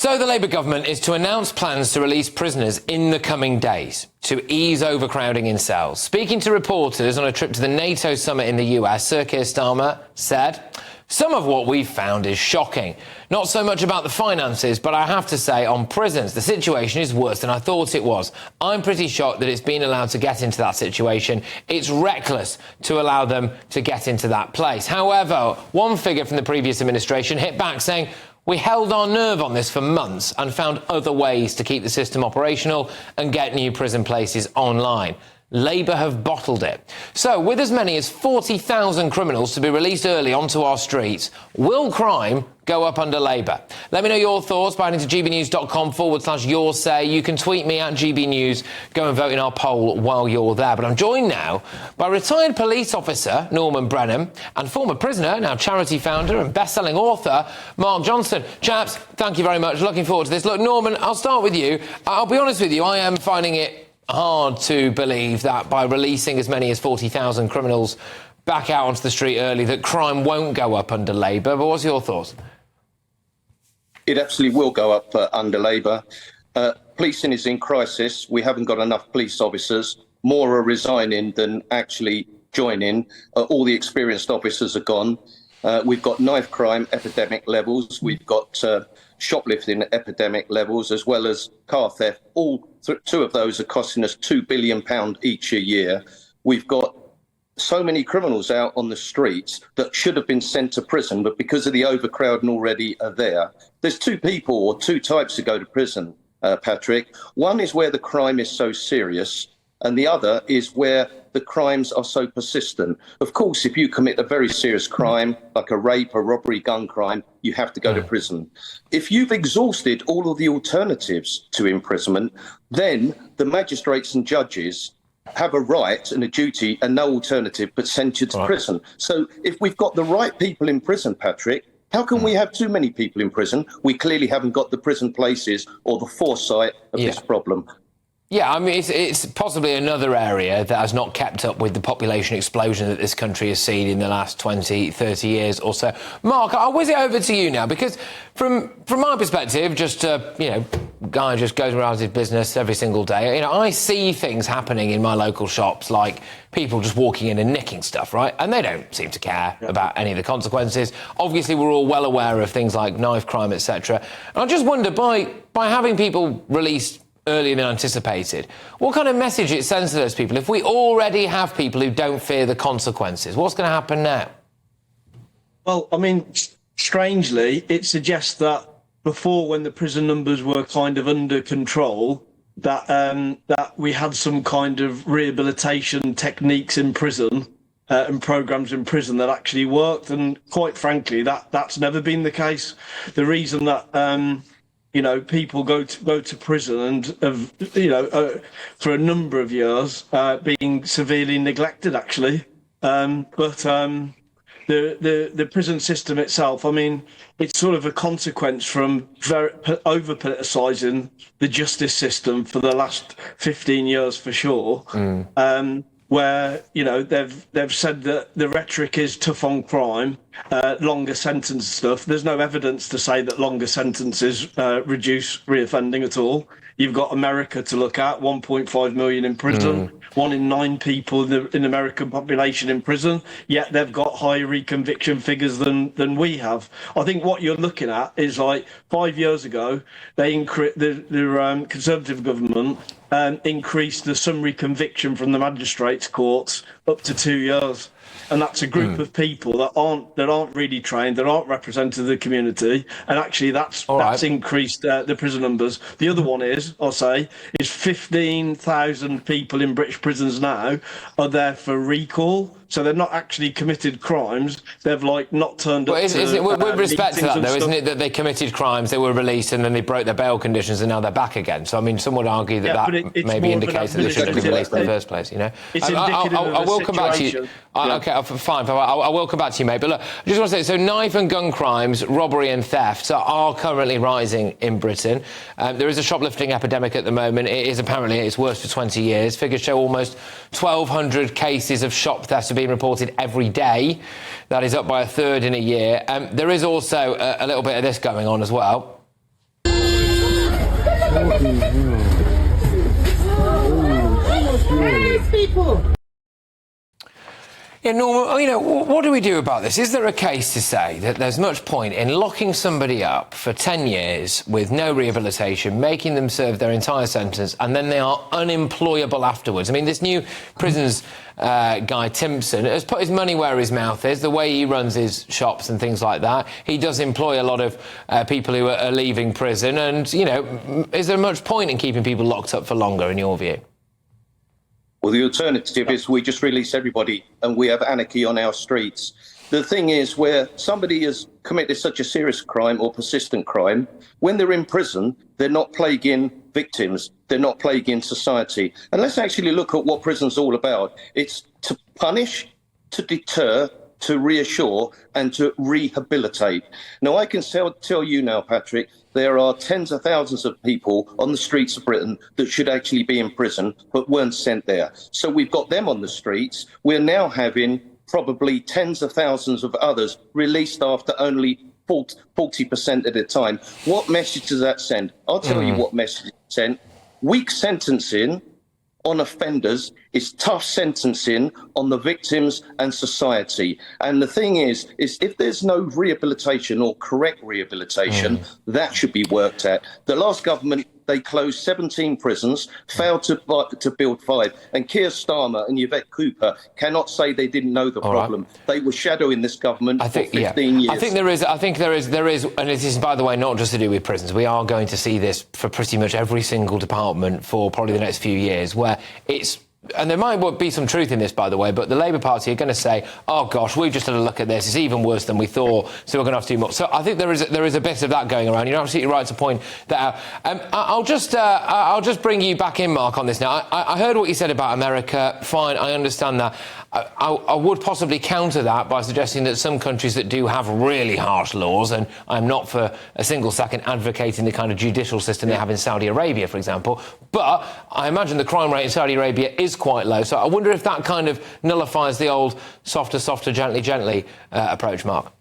So the Labour government is to announce plans to release prisoners in the coming days to ease overcrowding in cells. Speaking to reporters on a trip to the NATO summit in the US, Sir Keir Starmer said, "Some of what we've found is shocking. Not so much about the finances, but I have to say on prisons, the situation is worse than I thought it was. I'm pretty shocked that it's been allowed to get into that situation. It's reckless to allow them to get into that place." However, one figure from the previous administration hit back saying, "We held our nerve on this for months and found other ways to keep the system operational and get new prison places online." Labour have bottled it. So, with as many as 40,000 criminals to be released early onto our streets, will crime go up under Labour? Let me know your thoughts by heading to gbnews.com/your say. You can tweet me at GBNews. Go and vote in our poll while you're there. But I'm joined now by retired police officer Norman Brennan and former prisoner, now charity founder and best-selling author Mark Johnson. Chaps, thank you very much. Looking forward to this. Look, Norman, I'll start with you. I'll be honest with you, I am finding it hard to believe that by releasing as many as 40,000 criminals back out onto the street early, that crime won't go up under Labour. But what's your thoughts? It absolutely will go up under Labour. Policing is in crisis. We haven't got enough police officers. More are resigning than actually joining. All the experienced officers are gone. We've got knife crime epidemic levels. We've got shoplifting epidemic levels, as well as car theft. All two of those are costing us £2 billion each a year. We've got so many criminals out on the streets that should have been sent to prison, but because of the overcrowding already are there. There's two people or two types that go to prison, Patrick. One is where the crime is so serious, and the other is where the crimes are so persistent. Of course, if you commit a very serious crime, like a rape, a robbery, gun crime, you have to go to prison. If you've exhausted all of the alternatives to imprisonment, then the magistrates and judges have a right and a duty and no alternative but send you to prison. So if we've got the right people in prison, Patrick, how can we have too many people in prison? We clearly haven't got the prison places or the foresight of this problem. Yeah, I mean, it's possibly another area that has not kept up with the population explosion that this country has seen in the last 20, 30 years or so. Mark, I'll whiz it over to you now, because from my perspective, just, guy just goes around his business every single day. I see things happening in my local shops, like people just walking in and nicking stuff, right? And they don't seem to care about any of the consequences. Obviously, we're all well aware of things like knife crime, etc. And I just wonder, by having people released earlier than anticipated, what kind of message it sends to those people? If we already have people who don't fear the consequences, what's going to happen now? Well, I mean, strangely, it suggests that before, when the prison numbers were kind of under control, that that we had some kind of rehabilitation techniques in prison and programs in prison that actually worked. And quite frankly, that's never been the case. The reason that people go to prison and have, for a number of years, being severely neglected, actually. The prison system itself, I mean, it's sort of a consequence from over-politicising the justice system for the last 15 years, for sure. Where they've said that the rhetoric is tough on crime, longer sentence stuff. There's no evidence to say that longer sentences reduce reoffending at all. You've got America to look at, 1.5 million in prison, 1 in 9 people in the American population in prison, yet they've got higher reconviction figures than we have. I think what you're looking at is, like, 5 years ago, the Conservative government increased the summary conviction from the magistrates' courts up to 2 years. And that's a group of people that aren't really trained, that aren't representative of the community, and actually that's increased the prison numbers. The other one is 15,000 people in British prisons now are there for recall. So they've not actually committed crimes. They've not turned up. With respect to that, though, isn't it that they committed crimes, they were released, and then they broke their bail conditions, and now they're back again? So I mean, some would argue that maybe indicates that they shouldn't have been released in the first place. It's indicative of I will come back to you. Okay, fine. I will come back to you, mate. But look, I just want to say, so knife and gun crimes, robbery and theft are currently rising in Britain. There is a shoplifting epidemic at the moment. It is apparently its worst for 20 years. Figures show almost 1,200 cases of shop theft have been reported every day. That is up by a third in a year. There is also a little bit of this going on as well. People. Yeah, Norman, what do we do about this? Is there a case to say that there's much point in locking somebody up for 10 years with no rehabilitation, making them serve their entire sentence, and then they are unemployable afterwards? I mean, this new prisons guy, Timpson, has put his money where his mouth is, the way he runs his shops and things like that. He does employ a lot of people who are leaving prison, and, is there much point in keeping people locked up for longer, in your view? Well, the alternative is we just release everybody and we have anarchy on our streets. The thing is, where somebody has committed such a serious crime or persistent crime, when they're in prison, they're not plaguing victims, they're not plaguing society. And let's actually look at what prison's all about. It's to punish, to deter, to reassure and to rehabilitate. Now, I can tell you now, Patrick, there are tens of thousands of people on the streets of Britain that should actually be in prison but weren't sent there. So we've got them on the streets. We're now having probably tens of thousands of others released after only 40% at a time. What message does that send? I'll tell you what message it sent. Weak sentencing on offenders is tough sentencing on the victims and society. And the thing is if there's no rehabilitation or correct rehabilitation, that should be worked at. The last government, they closed 17 prisons, failed to build 5. And Keir Starmer and Yvette Cooper cannot say they didn't know the problem. Right. They were shadowing this government for 15 years. I think there is, and it is, by the way, not just to do with prisons. We are going to see this for pretty much every single department for probably the next few years, where it's, and there might be some truth in this, by the way, but the Labour Party are going to say, oh, gosh, we've just had a look at this. It's even worse than we thought, so we're going to have to do more. So I think there is a bit of that going around. You're absolutely right to point that out. I'll just bring you back in, Mark, on this now. I heard what you said about America. Fine, I understand that. I would possibly counter that by suggesting that some countries that do have really harsh laws, and I'm not for a single second advocating the kind of judicial system they have in Saudi Arabia, for example, but I imagine the crime rate in Saudi Arabia is quite low. So I wonder if that kind of nullifies the old softer, gently approach, Mark.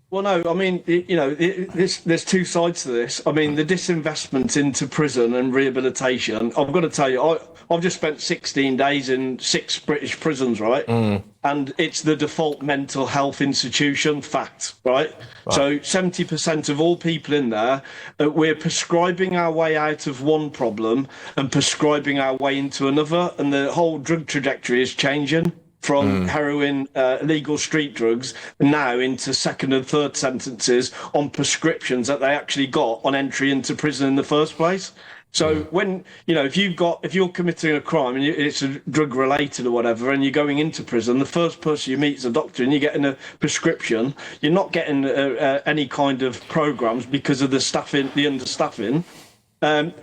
Well, no, I mean, there's two sides to this. I mean, the disinvestment into prison and rehabilitation, I've got to tell you, I've just spent 16 days in 6 British prisons, right? And it's the default mental health institution fact, right? So 70% of all people in there, we're prescribing our way out of one problem and prescribing our way into another. And the whole drug trajectory is changing from heroin, illegal street drugs, now into second and third sentences on prescriptions that they actually got on entry into prison in the first place. So when, if you're committing a crime and it's a drug related or whatever, and you're going into prison, the first person you meet is a doctor and you're getting a prescription, you're not getting any kind of programs because of the understaffing.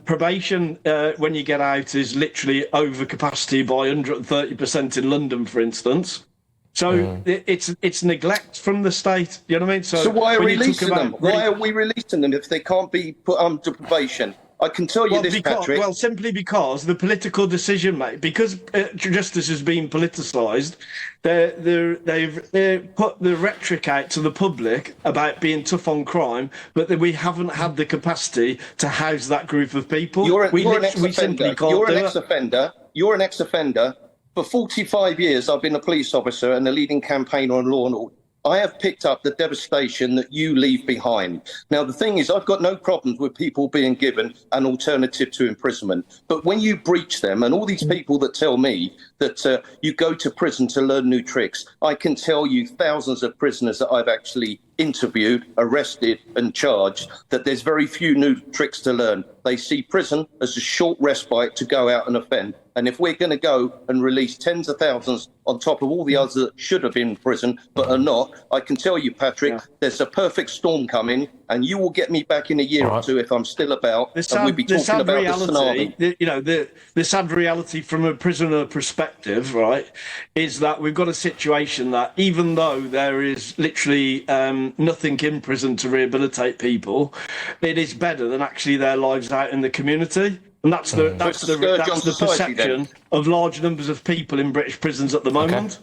Probation, when you get out, is literally over capacity by 130% in London, for instance. So it's neglect from the state. You know what I mean? So why are we releasing them? Why are we releasing them if they can't be put under probation? I can tell you Patrick. Well, simply because the political decision made, because justice has been politicised, they've put the rhetoric out to the public about being tough on crime, but that we haven't had the capacity to house that group of people. You're an ex-offender. You're an ex-offender. For 45 years, I've been a police officer and a leading campaigner on law and order. I have picked up the devastation that you leave behind. Now, the thing is, I've got no problems with people being given an alternative to imprisonment. But when you breach them, and all these people that tell me that you go to prison to learn new tricks, I can tell you thousands of prisoners that I've actually interviewed, arrested and charged, that there's very few new tricks to learn. They see prison as a short respite to go out and offend. And if we're going to go and release tens of thousands on top of all the others that should have been in prison but are not, I can tell you, Patrick, there's a perfect storm coming, and you will get me back in a year or two if I'm still about, and we'll be talking about the tsunami. The sad reality from a prisoner perspective, right, is that we've got a situation that even though there is literally nothing in prison to rehabilitate people, it is better than actually their lives out in the community. And that's the perception of large numbers of people in British prisons at the moment.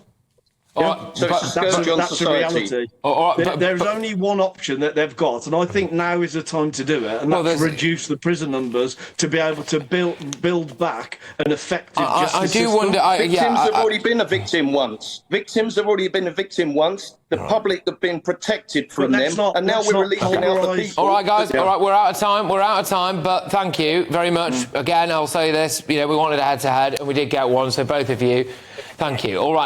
So it's a scourge on That's a society. reality. All right, There's only one option that they've got, and I think now is the time to do it, and that's reduce the prison numbers to be able to build back an effective justice I do system. wonder. Victims have already been a victim once. Victims have already been a victim once. The public have been protected from them, and now we're releasing out the people. All right, guys. All right, we're out of time. We're out of time. But thank you very much. Again, I'll say this. We wanted a head-to-head, and we did get one. So both of you, thank you. All right.